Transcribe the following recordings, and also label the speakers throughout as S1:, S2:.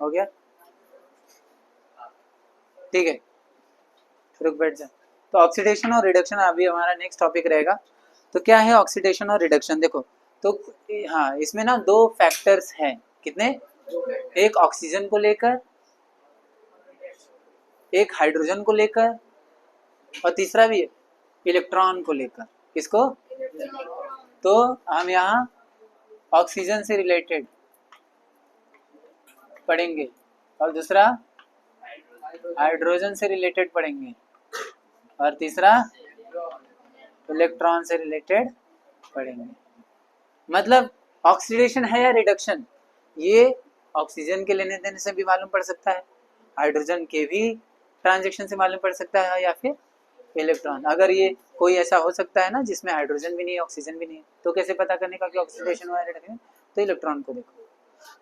S1: हो गया, ठीक है, रुक बैठ जा। तो ऑक्सीडेशन और रिडक्शन अभी हमारा नेक्स्ट टॉपिक रहेगा। तो क्या है ऑक्सीडेशन और रिडक्शन, देखो तो हाँ इसमें ना दो फैक्टर्स हैं, कितने, एक ऑक्सीजन को लेकर, एक हाइड्रोजन को लेकर, और तीसरा भी इलेक्ट्रॉन को लेकर। किसको, तो हम यहाँ ऑक्सीजन से रिलेटेड पढ़ेंगे और दूसरा हाइड्रोजन से रिलेटेड पढ़ेंगे और तीसरा इलेक्ट्रॉन से रिलेटेड पढ़ेंगे। मतलब ऑक्सीडेशन है या रिडक्शन, ये ऑक्सीजन के लेने देने से भी मालूम पड़ सकता है, हाइड्रोजन के भी ट्रांजैक्शन से मालूम पड़ सकता है, या फिर इलेक्ट्रॉन। अगर ये कोई ऐसा हो सकता है ना जिसमें हाइड्रोजन भी नहीं है ऑक्सीजन भी नहीं है, तो कैसे पता करने का कि ऑक्सीडेशन हुआ है रिडक्शन, तो इलेक्ट्रॉन को देखो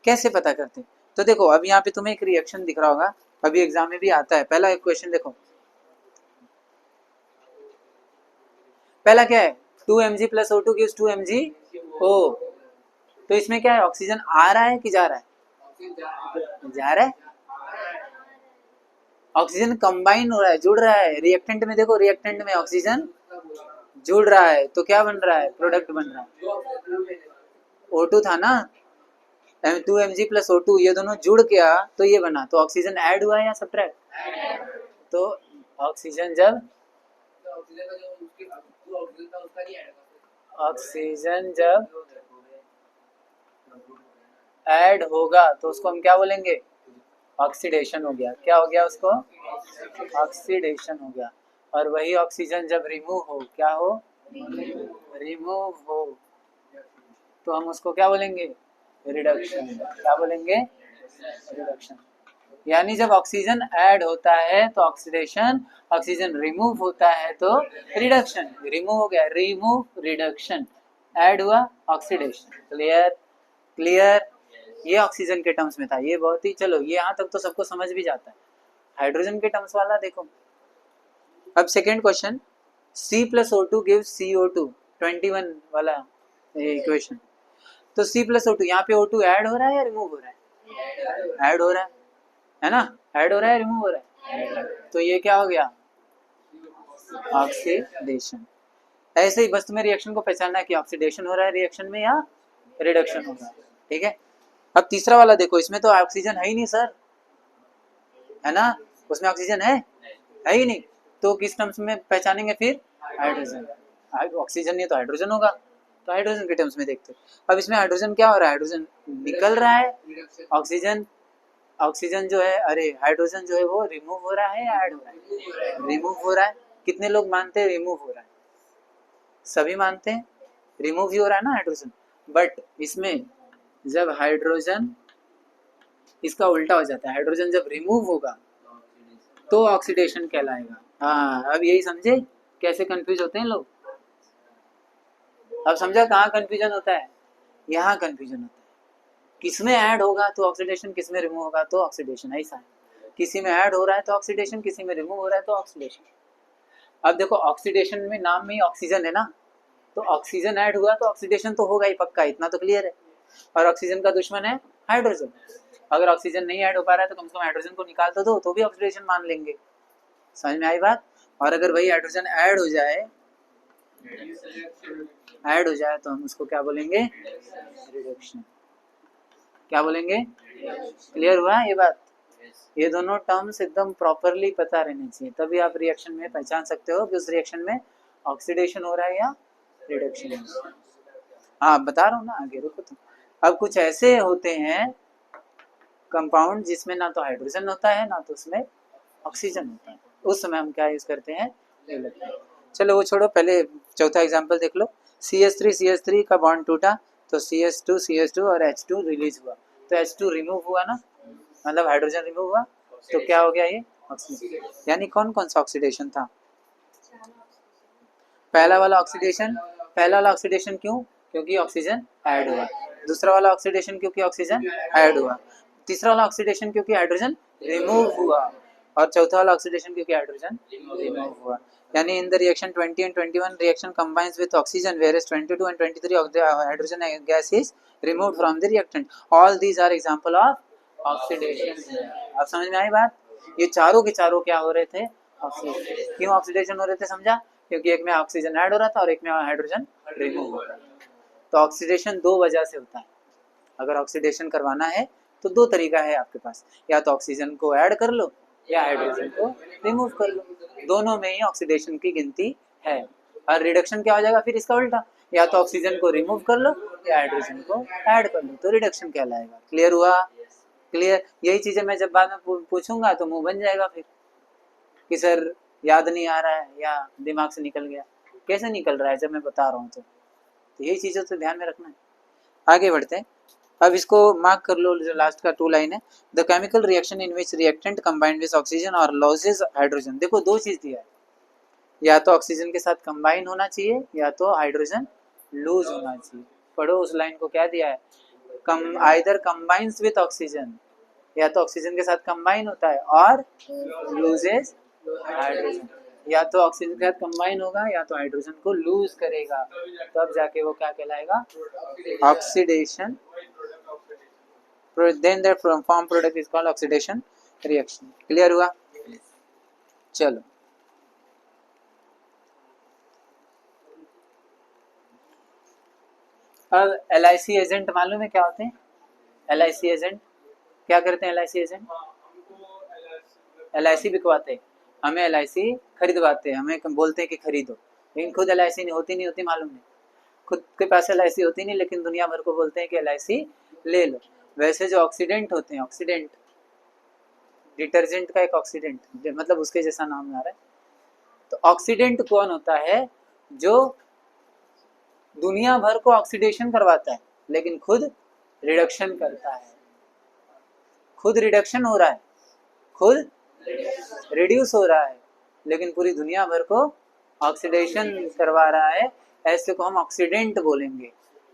S1: कैसे पता करते। तो देखो अब यहाँ पे तुम्हें एक रिएक्शन दिख रहा होगा, अभी एग्जाम में भी आता है। पहला एक क्वेश्चन देखो, पहला क्या है, 2mg plus O2 gives 2mg O। तो इसमें क्या है, ऑक्सीजन आ रहा है कि जा रहा है, जा रहा है, ऑक्सीजन कंबाइन हो रहा है, जुड़ रहा है रिएक्टेंट में। देखो रिएक्टेंट में ऑक्सीजन जुड़ रहा है तो क्या बन रहा है, प्रोडक्ट बन रहा है, O2 था ना, 2mg plus O2, ये दोनों जुड़ गया तो ये बना, तो ऑक्सीजन ऐड हुआ या सब्ट्रैक्ट, तो ऑक्सीजन जब ऐड होगा तो उसको हम क्या बोलेंगे, ऑक्सीडेशन हो गया। क्या हो गया उसको, ऑक्सीडेशन हो गया। और वही ऑक्सीजन जब रिमूव हो, क्या हो, रिमूव हो, तो हम उसको क्या बोलेंगे, रिडक्शन। क्या बोलेंगे, रिडक्शन। यानी जब ऑक्सीजन ऐड होता है तो ऑक्सीडेशन, ऑक्सीजन रिमूव होता है तो रिडक्शन। रिमूव हो गया, रिमूव रिडक्शन, ऐड हुआ ऑक्सीडेशन। क्लियर, क्लियर, ये ऑक्सीजन के टर्म्स में था, ये बहुत ही, चलो ये यहाँ तक तो सबको समझ भी जाता है। हाइड्रोजन के टर्म्स वाला देखो। अब second question, C plus O2 gives CO2, 21 वाला इक्वेशन। तो C plus O2, यहाँ पे O2 ऐड हो रहा है या रिमूव हो रहा है, ऐड हो रहा है ना, ऐड हो रहा है, रिमूव हो रहा है, तो ये क्या हो गया, ऑक्सीडेशन। ऐसे ही बस तुम्हें रिएक्शन को पहचानना है कि ऑक्सीडेशन हो रहा है रिएक्शन में या रिडक्शन हो रहा है, ठीक है। अब तीसरा वाला देखो, इसमें तो ऑक्सीजन है ही नहीं सर, है ना, उसमें ऑक्सीजन है ही नहीं, तो किस टर्म्स में पहचानेंगे फिर, हाइड्रोजन। ऑक्सीजन नहीं तो हाइड्रोजन होगा, तो हाइड्रोजन के टर्म्स में देखते। अब इसमें हाइड्रोजन क्या हो रहा है, हाइड्रोजन निकल रहा है, ऑक्सीजन, ऑक्सीजन जो है, अरे हाइड्रोजन जो है वो रिमूव हो रहा है या ऐड हो रहा है, रिमूव हो रहा है। कितने लोग मानते हैं रिमूव हो रहा है, सभी मानते हैं रिमूव ही हो रहा है ना हाइड्रोजन। बट इसमें जब हाइड्रोजन, इसका उल्टा हो जाता है, हाइड्रोजन जब रिमूव होगा तो ऑक्सीडेशन कहलाएगा। हाँ अब यही समझे कैसे कंफ्यूज होते हैं लोग, अब समझा कहाँ कंफ्यूजन होता है, यहाँ कंफ्यूजन होता है, किसमें ऐड होगा तो ऑक्सीडेशन, किसमें रिमूव होगा तो ऑक्सीडेशन, ऐसा है। किसी में ऐड हो रहा है तो ऑक्सीडेशन, किसी में रिमूव हो रहा है तो ऑक्सीडेशन। अब देखो ऑक्सीडेशन में नाम में ही ऑक्सीजन है ना, तो ऑक्सीजन ऐड हुआ तो ऑक्सीडेशन तो होगा ही पक्का, इतना तो क्लियर है। और ऑक्सीजन का दुश्मन है हाइड्रोजन, अगर ऑक्सीजन नहीं ऐड हो पा रहा है तो कम से कम हाइड्रोजन को निकाल तो भी ऑक्सीडेशन मान लेंगे। समझ में आई बात। और अगर वही हाइड्रोजन ऐड हो जाए, ऐड हो जाए तो हम उसको क्या बोलेंगे, रिडक्शन। क्या बोलेंगे, क्लियर हुआ ये बात। ये दोनों टर्म्स एकदम प्रॉपरली पता रहने चाहिए, तभी आप रिएक्शन में पहचान सकते हो कि उस रिएक्शन में ऑक्सीडेशन हो रहा है या रिडक्शन हो रहा है। हाँ बता रहा हूँ ना, आगे रुको तुम। अब कुछ ऐसे होते हैं कंपाउंड जिसमें ना तो हाइड्रोजन होता है ना तो उसमें ऑक्सीजन होता है, उस समय हम क्या यूज करते हैं, इलेक्ट्रॉन। चलो वो छोड़ो, पहले चौथा एग्जांपल देख लो। CH3 का बॉन्ड टूटा तो CH2 और H2 रिलीज हुआ, तो H2 रिमूव हुआ ना, मतलब हाइड्रोजन रिमूव हुआ, तो क्या हो गया ये ऑक्सीडेशन। यानी कौन कौन सा ऑक्सीडेशन था, पहला वाला ऑक्सीडेशन, पहला वाला ऑक्सीडेशन क्यों, क्योंकि ऑक्सीजन ऐड हुआ। दूसरा वाला ऑक्सीडेशन क्योंकि ऑक्सीजन ऐड हुआ। तीसरा वाला ऑक्सीडेशन क्योंकि हाइड्रोजन रिमूव हुआ। और चौथा वाला ऑक्सीडेशन क्योंकि हाइड्रोजन रिमूव हुआ। यानी in the reaction 20 and 21 reaction combines with oxygen, whereas 22 and 23 of the hydrogen gas is removed from the reactant. All these are example of oxidation. आप समझ में आई बात? ये चारों के चारों क्या हो रहे थे? ऑक्सीडेशन। क्यों ऑक्सीडेशन हो रहे थे समझा? क्योंकि एक में ऑक्सीजन ऐड हो रहा था और एक में हाइड्रोजन रिमूव हो रहा था। तो ऑक्सीडेशन दो वजह से होता है। अगर ऑक्सीडेशन करवाना है तो दो तरीका है आपके पास, या तो ऑक्सीजन को ऐड कर लो या हाइड्रोजन को रिमूव कर लो, दोनों में ही ऑक्सीडेशन की गिनती है। और रिडक्शन क्या हो जाएगा फिर इसका उल्टा, या तो ऑक्सीजन को रिमूव कर लो या हाइड्रोजन को ऐड कर लो, तो रिडक्शन कहलाएगा। क्लियर हुआ? क्लियर। यही चीजें मैं जब बाद में पूछूंगा तो मुंह बन जाएगा फिर कि सर याद नहीं आ रहा है या दिमाग से निकल गया। कैसे निकल रहा है जब मैं बता रहा हूँ तो यही चीजों से ध्यान में रखना है। आगे बढ़ते हैं। अब इसको मार्क कर लो, जो लास्ट का 2 लाइन है, the chemical reaction in which reactant combined with oxygen और लॉसेस हाइड्रोजन। देखो दो चीज दिया है, या तो ऑक्सीजन के साथ कंबाइन होना चाहिए या तो हाइड्रोजन लूज होना चाहिए। पढ़ो उस लाइन को, क्या दिया है? कम आइदर कंबाइंस विद ऑक्सीजन, या तो ऑक्सीजन के साथ कंबाइन होता है और लूजेस हाइड्रोजन, या तो ऑक्सीजन के साथ कंबाइन होगा या तो हाइड्रोजन को लूज करेगा, तब जाके वो क्या कहलाएगा? Oxidation. then the form product is called oxidation reaction। Clear हुआ? चलो अब LIC एजेंट मालूम है क्या होते हैं? LIC एजेंट क्या करते हैं? LIC एजेंट LIC बिकवाते हैं, हमें LIC खरीदवाते हैं, हमें बोलते हैं कि खरीदो, लेकिन खुद LIC नहीं होती मालूम नहीं, खुद के पास LIC होती नहीं, लेकिन दुनिया भर को बोलते हैं कि LIC ले लो। वैसे जो ऑक्सीडेंट होते हैं, ऑक्सीडेंट डिटर्जेंट का एक ऑक्सीडेंट, मतलब उसके जैसा नाम आ रहा है। तो ऑक्सीडेंट कौन होता है? जो दुनिया भर को ऑक्सीडेशन करवाता है लेकिन खुद रिडक्शन करता है। खुद रिडक्शन हो रहा है, खुद रिड्यूस हो रहा है, लेकिन पूरी दुनिया भर को ऑक्सीडेशन करवा रहा है। ऐसे को हम ऑक्सीडेंट बोलेंगे।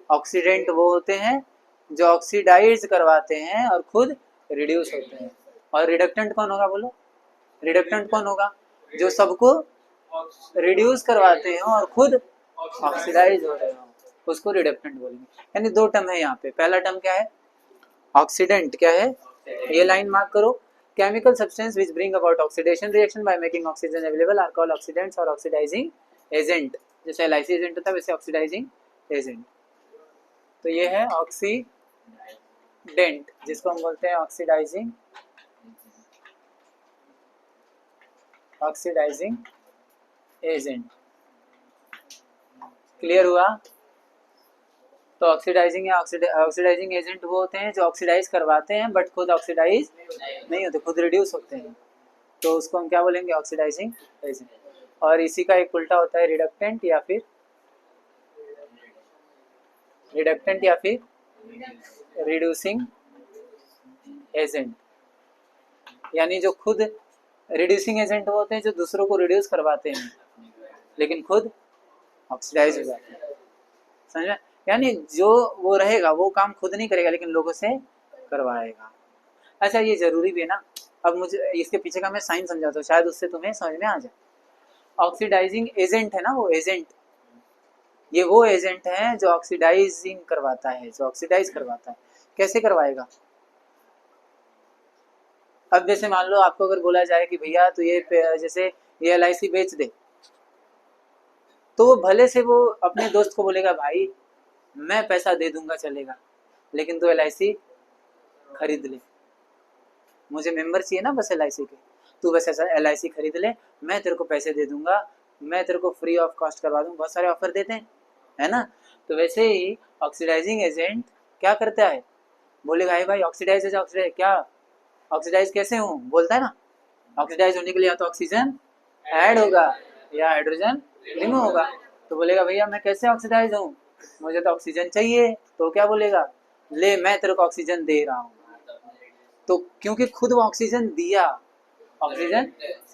S1: ऑक्सीडेंट वो होते हैं जो ऑक्सीडाइज करवाते हैं और खुद रिड्यूस होते हैं। और रिडक्टेंट कौन होगा बोलो? रिडक्टेंट कौन होगा? जो सबको रिड्यूस करवाते हैं और खुद ऑक्सीडाइज हो रहे हो, उसको रिडक्टेंट बोलेंगे। यानी दो टर्म है यहाँ पे। पहला टर्म क्या है? ऑक्सीडेंट क्या है? ये लाइन मार्क करो। Chemical substance which bring about oxidation reaction by making oxygen available are called oxidants और ऑक्सीडाइजिंग एजेंट। जैसे LIC एजेंट होता है वैसे ऑक्सीडाइजिंग एजेंट। तो ये है ऑक्सीडेंट, जिसको हम बोलते हैं ऑक्सीडाइजिंग एजेंट। क्लियर हुआ? तो ऑक्सीडाइजिंग या ऑक्सीडाइजिंग एजेंट वो होते हैं जो ऑक्सीडाइज करवाते हैं बट खुद ऑक्सीडाइज नहीं होते, खुद रिड्यूस होते हैं, तो उसको हम क्या बोलेंगे? Oxidising agent. और इसी का एक उल्टा होता है रिडक्टेंट या फिर रिड्यूसिंग एजेंट। यानी जो खुद रिड्यूसिंग एजेंट वो होते हैं जो दूसरों को रिड्यूस करवाते हैं लेकिन खुद ऑक्सीडाइज हो जाते हैं। समझ में? यानी जो वो रहेगा वो काम खुद नहीं करेगा लेकिन लोगों से करवाएगा। अच्छा ये जरूरी भी है ना, अब मुझे इसके पीछे का मैं साइन समझाता हूँ, शायद उससे तुम्हें समझ में आ जाए। ऑक्सीडाइजिंग एजेंट है ना, वो एजेंट, ये वो एजेंट है जो ऑक्सीडाइजिंग करवाता है, जो ऑक्सीडाइज करवाता है। कैसे करवाएगा? अब जैसे मान लो आपको अगर बोला जाए कि भैया तो ये जैसे ये LIC बेच दे, तो वो भले से वो अपने दोस्त को बोलेगा भाई मैं पैसा दे दूंगा चलेगा, लेकिन तो LIC खरीद ले, मुझे मेंबर चाहिए ना बस LIC के, तू बस ऐसा LIC खरीद ले, मैं तेरे को पैसे दे दूंगा, मैं तेरे को फ्री ऑफ कॉस्ट करवा दूंगा। बहुत सारे ऑफर देते हैं, है ना? तो वैसे ही ऑक्सीडाइजिंग एजेंट क्या करता है? बोलेगा भाई ऑक्सीडाइज है, ऑक्सीडाइज क्या, ऑक्सीडाइज कैसे हूँ, बोलता है ना। ऑक्सीडाइज होने के लिए या तो ऑक्सीजन ऐड होगा या हाइड्रोजन रिमूव होगा। तो बोलेगा भैया मैं कैसे ऑक्सीडाइज हूँ, मुझे तो ऑक्सीजन चाहिए, तो क्या बोलेगा? ले मैं तेरे को ऑक्सीजन दे रहा हूँ। तो क्योंकि खुद वो ऑक्सीजन दिया, ऑक्सीजन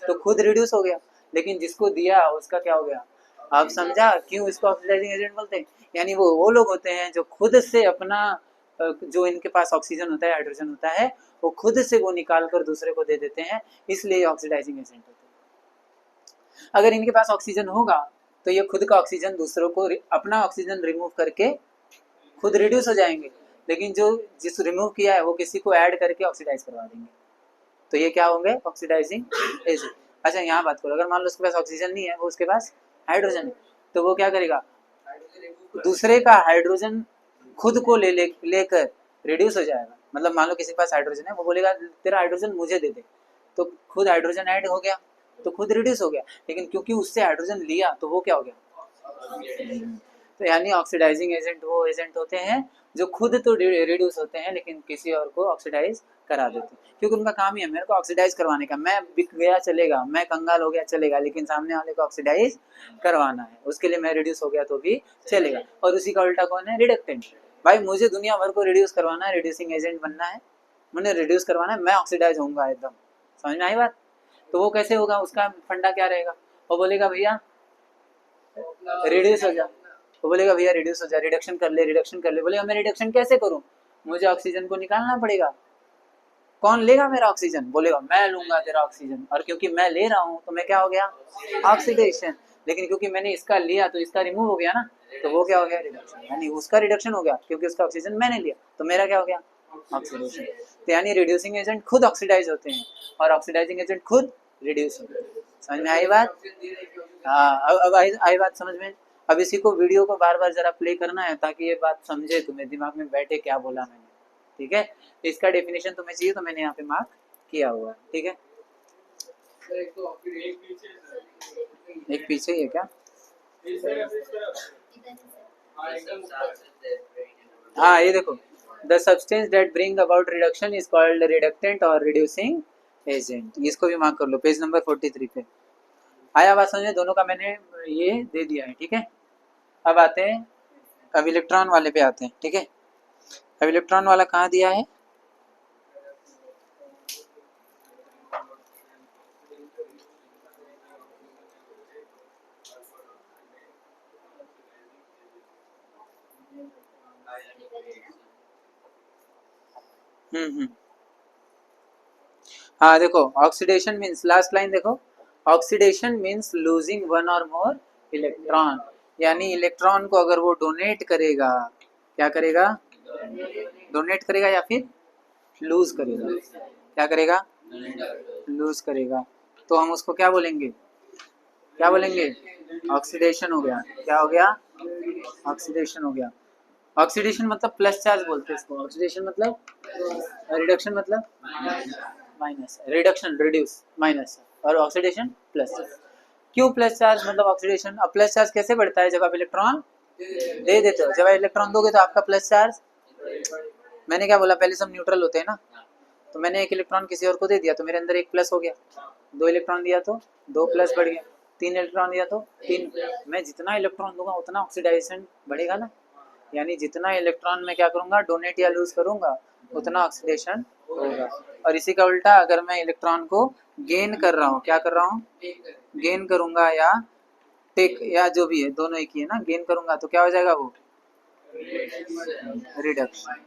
S1: तो खुद रिड्यूस हो गया, लेकिन जिसको दिया उसका क्या हो गया? आप समझा क्यों इसको ऑक्सीडाइजिंग एजेंट बोलते हैं? यानी वो लोग होते हैं जो खुद से अपना जो इनके पास ऑक्सीजन होता है, हाइड्रोजन होता है, वो खुद से वो निकाल कर दूसरे को दे देते हैं, इसलिए ऑक्सीडाइजिंग एजेंट होते हैं। अगर इनके पास ऑक्सीजन होगा तो ये खुद का ऑक्सीजन दूसरों को अपना ऑक्सीजन रिमूव करके खुद रिड्यूस हो जाएंगे, लेकिन जो जिस रिमूव किया है वो किसी को ऐड करके ऑक्सीडाइज करवा देंगे, तो ये क्या होंगे? Oxidising agent. अच्छा यहाँ बात करो, अगर मान लो उसके पास ऑक्सीजन नहीं है, वो उसके पास हाइड्रोजन है, तो वो क्या करेगा? दूसरे का हाइड्रोजन खुद को लेकर रिड्यूस हो जाएगा। मतलब मान लो किसी के पास हाइड्रोजन है, वो बोलेगा तेरा हाइड्रोजन मुझे दे दे, तो खुद हाइड्रोजन ऐड हो गया, तो खुद रिड्यूस हो गया। लेकिन क्योंकि उससे हाइड्रोजन लिया तो वो क्या हो गया? तो यानी ऑक्सीडाइजिंग एजेंट वो एजेंट होते हैं जो खुद तो रिड्यूस होते हैं लेकिन किसी और को ऑक्सीडाइज करा देते हैं, क्योंकि उनका काम ही है मेरे को ऑक्सीडाइज करवाने का। मैं बिक गया चलेगा, मैं कंगाल हो गया चलेगा, लेकिन सामने वाले को ऑक्सीडाइज करवाना है, उसके लिए मैं रिड्यूस हो गया तो भी चलेगा। और उसी का उल्टा कौन है? रिडक्टेंट। भाई मुझे दुनिया भर को रिड्यूस करवाना है, रिड्यूसिंग एजेंट बनना है, मैंने रिड्यूस करवाना है, मैं ऑक्सीडाइज होऊंगा एकदम। समझ में आई बात? तो वो कैसे होगा? उसका फंडा क्या रहेगा? वो बोलेगा भैया रिड्यूस हो जा, वो बोलेगा भैया रिड्यूस हो जा, रिडक्शन कर ले, रिडक्शन कर ले। बोलेगा मैं रिडक्शन कैसे करूं? मुझे ऑक्सीजन को निकालना पड़ेगा। कौन लेगा मेरा ऑक्सीजन? बोलेगा मैं लूंगा तेरा ऑक्सीजन, और क्योंकि मैं ले रहा हूं तो मैं क्या हो गया? ऑक्सीडेशन। लेकिन क्योंकि मैंने इसका लिया तो इसका रिमूव हो गया ना, तो वो क्या हो गया? रिडक्शन। यानी उसका रिडक्शन हो गया क्योंकि उसका ऑक्सीजन मैंने लिया, तो मेरा क्या हो गया? ऑक्सीडेशन। तो यानी रिड्यूसिंग एजेंट खुद ऑक्सीडाइज होते हैं और ऑक्सीडाइजिंग एजेंट खुद रिड्यूस होते हैं। समझ में आई बात? हाँ, अब आई बात समझ में। अब इसी को वीडियो को बार बार जरा प्ले करना है ताकि ये बात समझे, तुम्हें दिमाग में बैठे क्या बोला मैंने। ठीक है, इसका डेफिनेशन तुम्हें चाहिए तो मैंने यहाँ पे मार्क किया हुआ है। ठीक है, एक पीछे ही है क्या? हाँ ये देखो, the substance that bring about reduction is called reductant और रिड्यूसिंग एजेंट। इसको भी मार्क कर लो, पेज नंबर 43 पे। आया बात समझ में? दोनों का मैंने ये दे दिया है। ठीक है, अब आते हैं, अब इलेक्ट्रॉन वाले पे आते हैं। ठीक है, अब इलेक्ट्रॉन वाला कहाँ दिया है? हाँ देखो, ऑक्सीडेशन मीन्स, लास्ट लाइन देखो, ऑक्सीडेशन मीन्स लूजिंग वन और मोर इलेक्ट्रॉन। यानी इलेक्ट्रॉन को अगर वो डोनेट करेगा, क्या करेगा? डोनेट करेगा या फिर लूज करेगा? क्या करेगा? लूज करेगा। तो हम उसको क्या बोलेंगे? क्या बोलेंगे? ऑक्सीडेशन हो गया। क्या हो गया? ऑक्सीडेशन हो गया। ऑक्सीडेशन मतलब प्लस चार्ज बोलते हैं इसको। ऑक्सीडेशन मतलब, रिडक्शन मतलब माइनस, रिडक्शन रिड्यूस माइनस, और ऑक्सीडेशन प्लस। क्यों प्लस चार्ज मतलब ऑक्सीडेशन? अब प्लस चार्ज कैसे बढ़ता है? जब आप इलेक्ट्रॉन दे देते हो, जब आप इलेक्ट्रॉन दोगे तो आपका प्लस चार्ज, मैंने क्या बोला? पहले सब न्यूट्रल होते हैं ना, तो मैंने एक इलेक्ट्रॉन किसी और को दे दिया तो मेरे अंदर एक प्लस हो गया, दो इलेक्ट्रॉन दिया तो दो प्लस बढ़ गया, तीन इलेक्ट्रॉन दिया तो तीन। मैं जितना इलेक्ट्रॉन दूंगा उतना ऑक्सीडाइजेशन बढ़ेगा ना, यानी जितना इलेक्ट्रॉन मैं क्या करूंगा? डोनेट या लूज करूंगा, उतना ऑक्सीडेशन होगा। और इसी का उल्टा, अगर मैं इलेक्ट्रॉन को गेन कर रहा हूँ, क्या कर रहा हूँ? गेन करूंगा या टेक, या जो भी है, दोनों एक ही है ना, गेन करूंगा तो क्या हो जाएगा? वो रिडक्शन।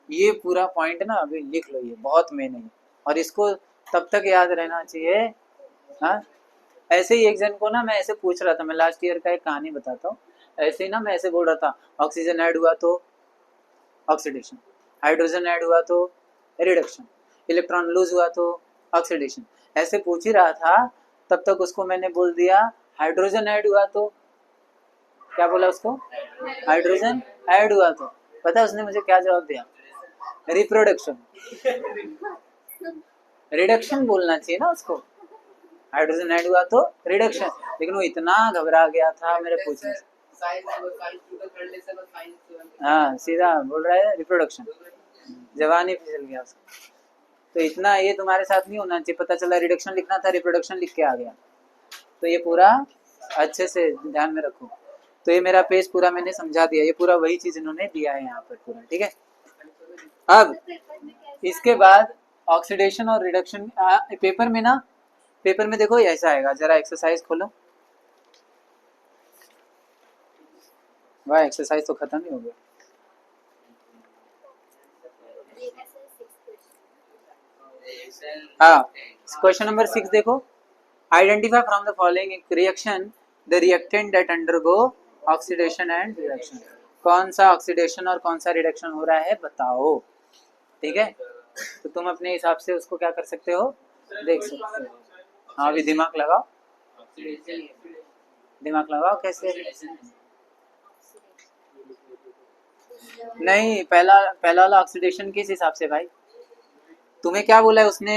S1: ये पूरा पॉइंट ना अभी लिख लो, ये बहुत मेन है और इसको तब तक याद रहना चाहिए। हाँ, ऐसे ही एक जन को ना मैं ऐसे पूछ रहा था, मैं लास्ट ईयर का एक कहानी बताता हूँ। ऐसे ही ना मैं ऐसे बोल रहा था, ऑक्सीजन ऐड हुआ तो ऑक्सीडेशन, हाइड्रोजन ऐड हुआ तो रिडक्शन, इलेक्ट्रॉन लूज हुआ तो ऑक्सीडेशन, ऐसे पूछ ही रहा था। तब तक उसको मैंने बोल दिया हाइड्रोजन ऐड हुआ तो, क्या बोला उसको? हाइड्रोजन ऐड हुआ तो। पता है उसने मुझे क्या जवाब दिया? रिप्रोडक्शन। रिडक्शन बोलना चाहिए ना उसको, हाइड्रोजन ऐड हुआ तो रिडक्शन। लेकिन वो इतना घबरा गया था मेरे पूछने से, हाँ सीधा बोल रहा है रिप्रोडक्शन, जवान ही फिसल गया उसका। तो इतना ये तुम्हारे साथ नहीं होना चाहिए, पता चला रिडक्शन लिखना था, रिप्रोडक्शन लिख के आ गया। तो ये पूरा अच्छे से ध्यान में रखो। तो ये मेरा पेज पूरा मैंने समझा दिया, ये पूरा वही चीज इन्होंने दिया है यहाँ पर पूरा। ठीक है, अब इसके बाद ऑक्सीडेशन और रिडक्शन पेपर में ना, पेपर में देखो ऐसा आएगा, जरा एक्सरसाइज खोलो। वाह, एक्सरसाइज तो खत्म ही हो गया। हाँ, क्वेश्चन नंबर 6 देखो, identify from the following reaction the reactant that undergo oxidation and reduction. कौन सा ऑक्सीडेशन और कौन सा रिडक्शन हो रहा है बताओ, ठीक है। तो तुम अपने हिसाब से उसको क्या कर सकते हो, देख सकते हो। हाँ अभी दिमाग लगाओ, दिमाग लगाओ कैसे। नहीं, पहला पहला वाला ऑक्सीडेशन किस हिसाब से भाई, तुम्हें क्या बोला है उसने,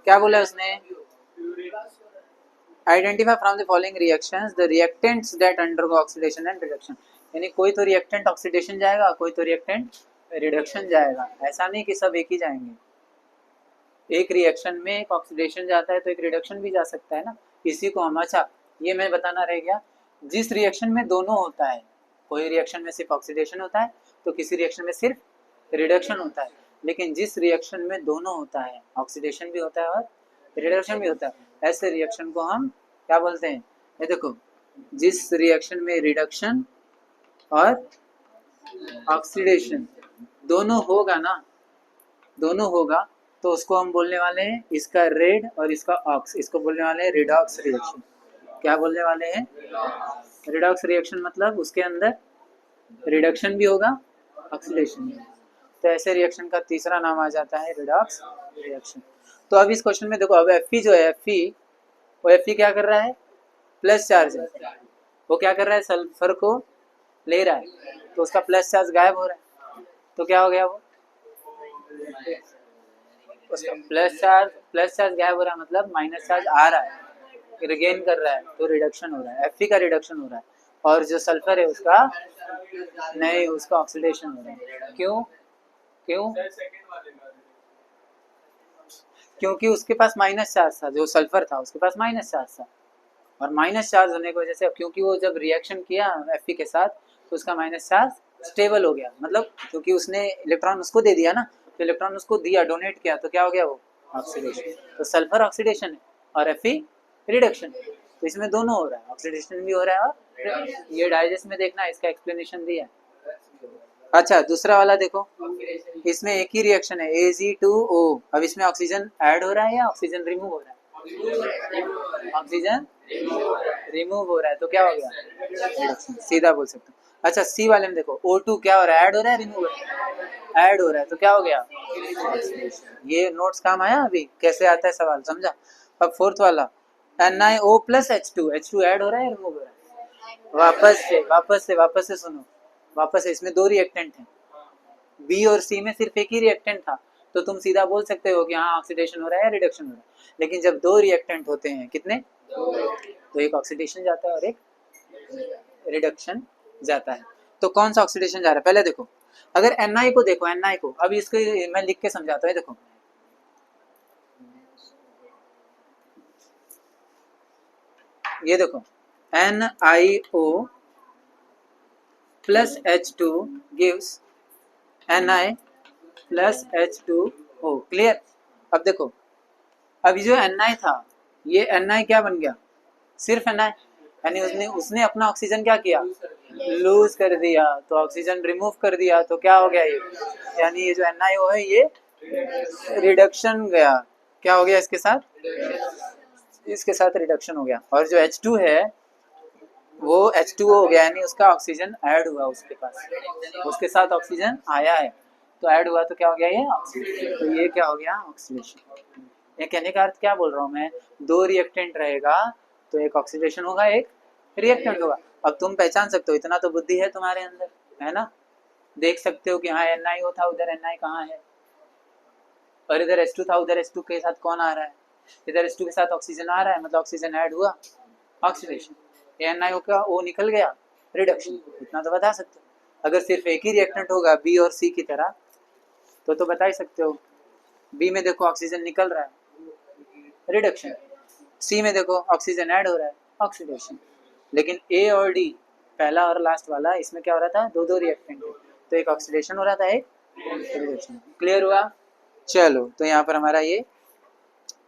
S1: क्या बोला है उसने, identify from the following reactions the reactants that undergo oxidation and reduction. यानी कोई तो रिएक्टेंट ऑक्सीडेशन जाएगा, कोई तो रिएक्टेंट रिडक्शन जाएगा, ऐसा नहीं कि सब एक ही जाएंगे। एक रिएक्शन में एक ऑक्सीडेशन जाता है तो एक रिडक्शन भी जा सकता है ना, इसी को हम, अच्छा ये मैं बताना रह गया, जिस रिएक्शन में दोनों होता है, कोई रिएक्शन में सिर्फ ऑक्सीडेशन होता है तो किसी रिएक्शन में सिर्फ रिडक्शन होता है, लेकिन जिस रिएक्शन में दोनों होता है, ऑक्सीडेशन भी होता है और रिडक्शन भी होता है, ऐसे रिएक्शन को हम क्या बोलते हैं, ये देखो, जिस रिएक्शन में रिडक्शन और ऑक्सीडेशन दोनों होगा ना, दोनों होगा, तो उसको हम बोलने वाले हैं, इसका रेड और इसका ऑक्स, इसको बोलने वाले हैं रिडॉक्स रिएक्शन। क्या बोलने वाले हैं, रिडॉक्स रिएक्शन, मतलब उसके अंदर रिडक्शन भी होगा, ऑक्सीडेशन भी। तो ऐसे रिएक्शन का तीसरा नाम आ जाता है रिडॉक्स रिएक्शन। तो अब इस क्वेश्चन में देखो, अब Fe जो है, वो Fe क्या कर रहा है, प्लस चार्ज है, वो क्या कर रहा है, सल्फर को ले रहा है, तो उसका प्लस चार्ज गायब हो रहा है, तो क्या हो गया, वो उसका प्लस चार्ज गायब हो रहा है, मतलब माइनस चार्ज आ रहा है, रिगेन कर रहा है, तो रिडक्शन हो रहा है, Fe का रिडक्शन हो रहा है, और जो सल्फर है उसका नहीं, उसका ऑक्सीडेशन हो रहा है। क्यों, क्यों, क्योंकि उसके पास माइनस चार्ज था, जो सल्फर था उसके पास माइनस चार्ज था, और माइनस चार्ज होने की वजह से, क्योंकि वो जब रिएक्शन किया Fe के साथ तो उसका माइनस चार्ज स्टेबल हो गया, मतलब क्योंकि उसने इलेक्ट्रॉन उसको दे दिया ना, तो इलेक्ट्रॉन उसको दिया, डोनेट किया, तो क्या हो गया, वो ऑक्सीडेशन। तो सल्फर ऑक्सीडेशन है और Fe रिडक्शन है, तो इसमें दोनों हो रहा है, ऑक्सीडेशन भी हो रहा है और ये डाइजेस्ट में देखना, इसका एक्सप्लेनेशन दिया है। अच्छा दूसरा वाला देखो, इसमें एक ही रिएक्शन है Ag2O, अब इसमें ऑक्सीजन ऐड हो रहा है या ऑक्सीजन रिमूव हो रहा है, ऑक्सीजन रिमूव हो रहा है, तो क्या हो गया, रिडक्शन, सीधा बोल सकते हो। अच्छा सी वाले में देखो, O2 क्या हो रहा है, ऐड हो रहा है, रिमूव हो रहा है, ऐड हो रहा है, तो क्या हो गया, ये नोट्स काम आया अभी, कैसे आता है सवाल, समझा। अब फोर्थ वाला NiO प्लस H2 ऐड हो रहा है, रिमूव हो रहा है, वापस से सुनो, वापस से, इसमें दो रिएक्टेंट हैं, बी और सी में सिर्फ एक ही रिएक्टेंट था, तो तुम सीधा बोल सकते हो कि हाँ ऑक्सीडेशन हो रहा है, रिडक्शन हो रहा है, लेकिन जब दो रिएक्टेंट होते हैं, कितने, तो एक ऑक्सीडेशन जाता है और एक रिडक्शन जाता है। तो कौन सा ऑक्सीडेशन जा रहा है, पहले देखो, अगर Na को देखो, Na को, अब इसको मैं लिख के समझाता हूँ, देखो ये देखो, NiO plus H2 gives Na plus H2O, clear. अब देखो, अभी जो Na था, ये Na क्या बन गया, सिर्फ Na, यानी उसने अपना ऑक्सीजन क्या किया, लूज कर दिया, तो ऑक्सीजन रिमूव कर दिया, तो क्या हो गया ये, यानी ये जो NiO है ये रिडक्शन गया, क्या हो गया इसके साथ रिडक्शन हो गया, और जो H2 है वो H2O हो गया, यानी उसका ऑक्सीजन ऐड हुआ, उसके पास उसके साथ ऑक्सीजन आया है, तो ऐड हुआ, तो क्या हो गया ये ऑक्सीडेशन, तो ये क्या हो गया ऑक्सीडेशन। ये कहने का अर्थ क्या बोल रहा हूँ मैं, दो रिएक्टेंट रहेगा तो एक ऑक्सीडेशन होगा, एक रिएक्टेंट होगा। अब तुम पहचान सकते हो, इतना तो बुद्धि है तुम्हारे अंदर, है ना, देख सकते हो कि हाँ NiO था, उधर Na कहाँ है, और इधर H2 था, उधर H2 के साथ कौन आ रहा है, इधर H2 के साथ ऑक्सीजन आ रहा है, मतलब ऑक्सीजन ऐड हुआ, ऑक्सीडेशन, NiO का O निकल गया, रिडक्शन, इतना तो बता सकते हो। अगर सिर्फ एक ही रिएक्टेंट होगा बी और सी की तरह, तो बता ही सकते हो, बी में देखो ऑक्सीजन निकल रहा है, रिडक्शन, सी में देखो ऑक्सीजन ऐड हो रहा है, ऑक्सीडेशन। लेकिन ए और डी, पहला और लास्ट वाला, इसमें क्या हो रहा था, दो दो रिएक्टेंट है, तो एक ऑक्सीडेशन हो रहा था, एक रिडक्शन, क्लियर हुआ। चलो तो यहाँ पर हमारा ये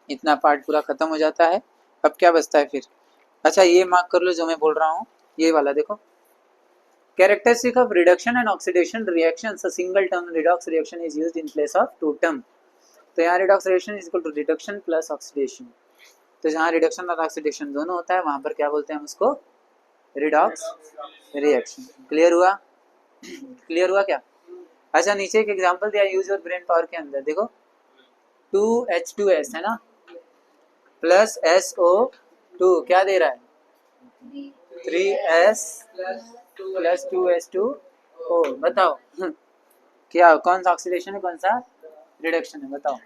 S1: इतना पार्ट पूरा खत्म हो जाता है। अब क्या बचता है फिर, अच्छा ये मार्क कर लो जो मैं बोल रहा हूँ, ये वाला देखो, characteristic of reduction and oxidation reactions, a single term redox reaction is used in place of two term. तो यहाँ redox reaction is equal to reduction plus oxidation, तो जहाँ रिडक्शन और ऑक्सीडेशन दोनों होता है वहां पर क्या बोलते हैं हम उसको, रिडॉक्स रिएक्शन, क्लियर हुआ। क्लियर हुआ क्या? अच्छा, नीचे एक एग्जांपल दिया यूज योर ब्रेन पावर के अंदर, देखो 2H2S है ना, प्लस SO2 क्या दे रहा है? 3S plus 2H2O। बताओ क्या, कौन सा ऑक्सीडेशन है, कौन सा रिडक्शन है, बताओ।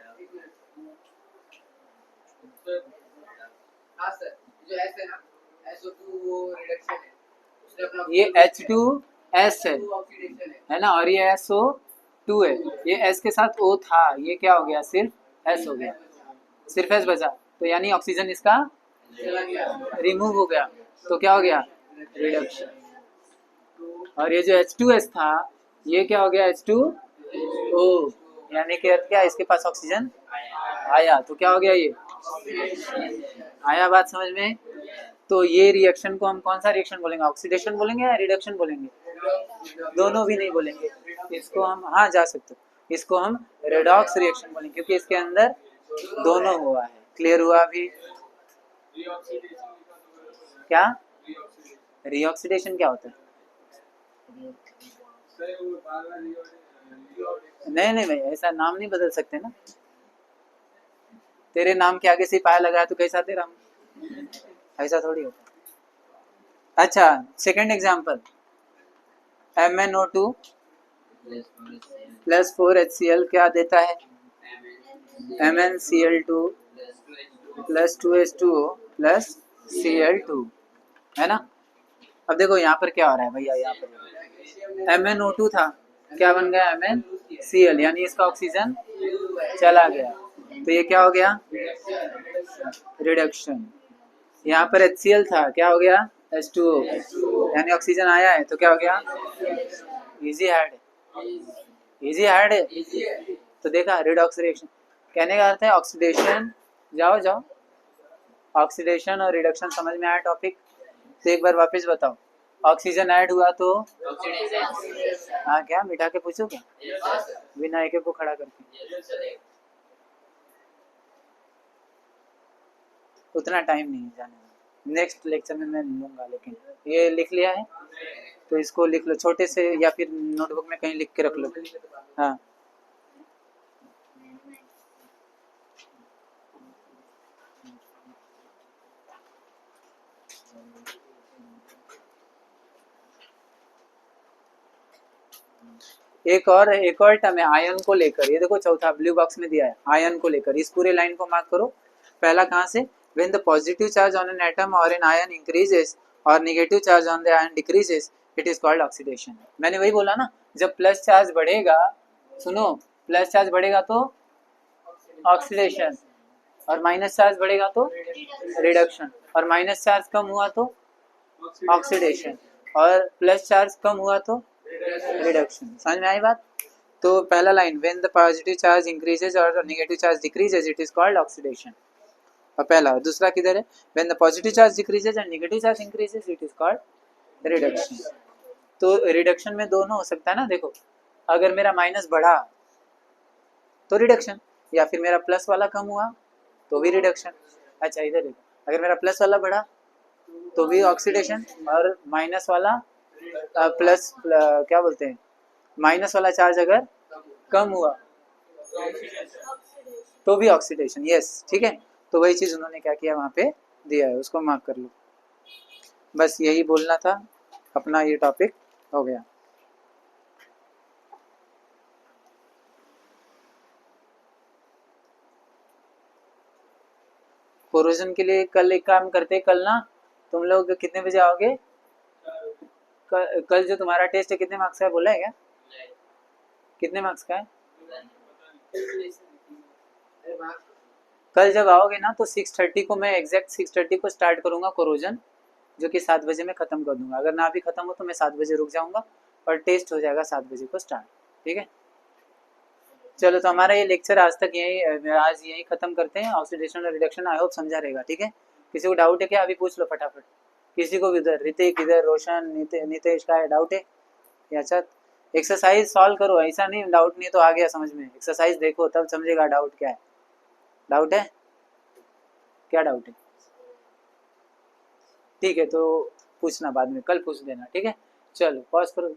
S1: ये H2S है ना, और ये SO2 है, ये S के साथ O था, ये क्या हो गया, सिर्फ S हो गया, सिर्फ S बचा, तो यानी ऑक्सीजन इसका रिमूव हो गया, तो क्या हो गया, रिडक्शन। और ये जो H2S था, ये क्या हो गया, H2O, यानी कि अर्थ क्या, इसके पास ऑक्सीजन आया, तो क्या हो गया, ये आया। बात समझ में? तो ये रिएक्शन को हम कौन सा रिएक्शन बोलेंगे, ऑक्सीडेशन बोलेंगे या रिडक्शन बोलेंगे? दोनों भी नहीं बोलेंगे, इसको हम, हाँ जा सकते, इसको हम रेडॉक्स रिएक्शन बोलेंगे, क्योंकि इसके अंदर दोनों हुआ है। क्लियर हुआ अभी? क्या रीऑक्सीडेशन क्या होता है? नहीं नहीं भाई, ऐसा नाम नहीं बदल सकते ना, तेरे नाम के आगे से पाया लगाया तो कैसा तेरा, ऐसा थोड़ी होता। अच्छा, second example, MnO2 plus 4HCl क्या देता है, MnCl2 plus 2H2O plus Cl2, है ना। अब देखो यहाँ पर क्या हो रहा है भैया, यहाँ पर MnO2 था, क्या बन गया, MnCl, यानी इसका ऑक्सीजन चला गया, तो ये क्या हो गया, रिडक्शन। यहाँ पर HCl था, क्या हो गया, H2O, यानी ऑक्सीजन आया है, तो क्या हो गया, इजी हार्ड, इजी हार्ड है। तो देखा, रिडॉक्स रिएक्शन कहने का अर्थ है ऑक्सीडेशन, जाओ जाओ, ऑक्सीडेशन और रिडक्शन समझ में आया टॉपिक? तो एक बार वापस बताओ, ऑक्सीजन ऐड हुआ तो, हाँ क्या मिटा के पूछो क्या, बिना एक को खड़ा करके, उतना टाइम नहीं जाने, नेक्स्ट लेक्चर में मैं लूँगा, लेकिन ये लिख लिया है तो इसको लिख लो छोटे से, या फिर नोटबुक में कहीं लिख के रख लो। हाँ एक और टर्म है आयन को लेकर, ये देखो चौथा ब्लू बॉक्स में दिया है, आयन को लेकर, इस पूरे लाइन को मार्क करो। पहला कहाँ से, when the positive charge on an atom और एन आयन इंक्रीजेस और negative charge on the ion decreases, it is called oxidation. मैंने वही बोला ना, जब प्लस चार्ज बढ़ेगा, सुनो, प्लस चार्ज बढ़ेगा तो ऑक्सीडेशन, और माइनस चार्ज बढ़ेगा तो रिडक्शन, और माइनस चार्ज कम हुआ तो ऑक्सीडेशन, और प्लस चार्ज कम हुआ तो रिडक्शन। समझ में आई बात? तो पहला line, when the positive charge increases और negative charge decreases, it is called oxidation. और पहला, दूसरा किधर है, when the positive charge decreases and negative charge increases, it is called reduction. तो रिडक्शन में दोनों हो सकता है ना, देखो अगर मेरा माइनस बढ़ा तो रिडक्शन, या फिर मेरा प्लस वाला कम हुआ तो भी रिडक्शन। अच्छा इधर देखो, अगर मेरा प्लस वाला बढ़ा तो भी ऑक्सीडेशन, और माइनस वाला प्लस क्या बोलते हैं, माइनस वाला चार्ज अगर कम हुआ तो भी ऑक्सीडेशन। यस ठीक है, तो वही चीज उन्होंने क्या किया वहां पे दिया है, उसको मार्क कर लो। बस यही बोलना था, अपना ये टॉपिक हो गया। कोरोजन के लिए कल एक काम करते, कल ना तुम लोग कितने बजे आओगे, कल जो तुम्हारा टेस्ट है कितने मार्क्स का है, बोला है क्या, कितने मार्क्स का है? कल जब आओगे ना तो 6:30 को, मैं एग्जैक्ट 6:30 को स्टार्ट करूंगा कोरोजन, जो कि 7 बजे में खत्म कर दूंगा। अगर ना भी खत्म हो तो मैं 7 बजे रुक जाऊंगा, और टेस्ट हो जाएगा 7 बजे को स्टार्ट। ठीक है, चलो तो हमारा ये लेक्चर आज यही खत्म करते हैं। ऑक्सीडेशन और रिडक्शन आई होप समझा रहेगा। ठीक है, किसी को डाउट है क्या, अभी पूछ लो फटाफट, किसी को भी, उधर ऋतिक, इधर रोशन, नितेश का डाउट है या? अच्छा, एक्सरसाइज सॉल्व करो, ऐसा नहीं डाउट नहीं तो आ गया समझ में, एक्सरसाइज देखो तब समझेगा डाउट क्या है। डाउट है, क्या डाउट है? ठीक है, तो पूछना बाद में, कल पूछ देना। ठीक है, चलो पॉज करो।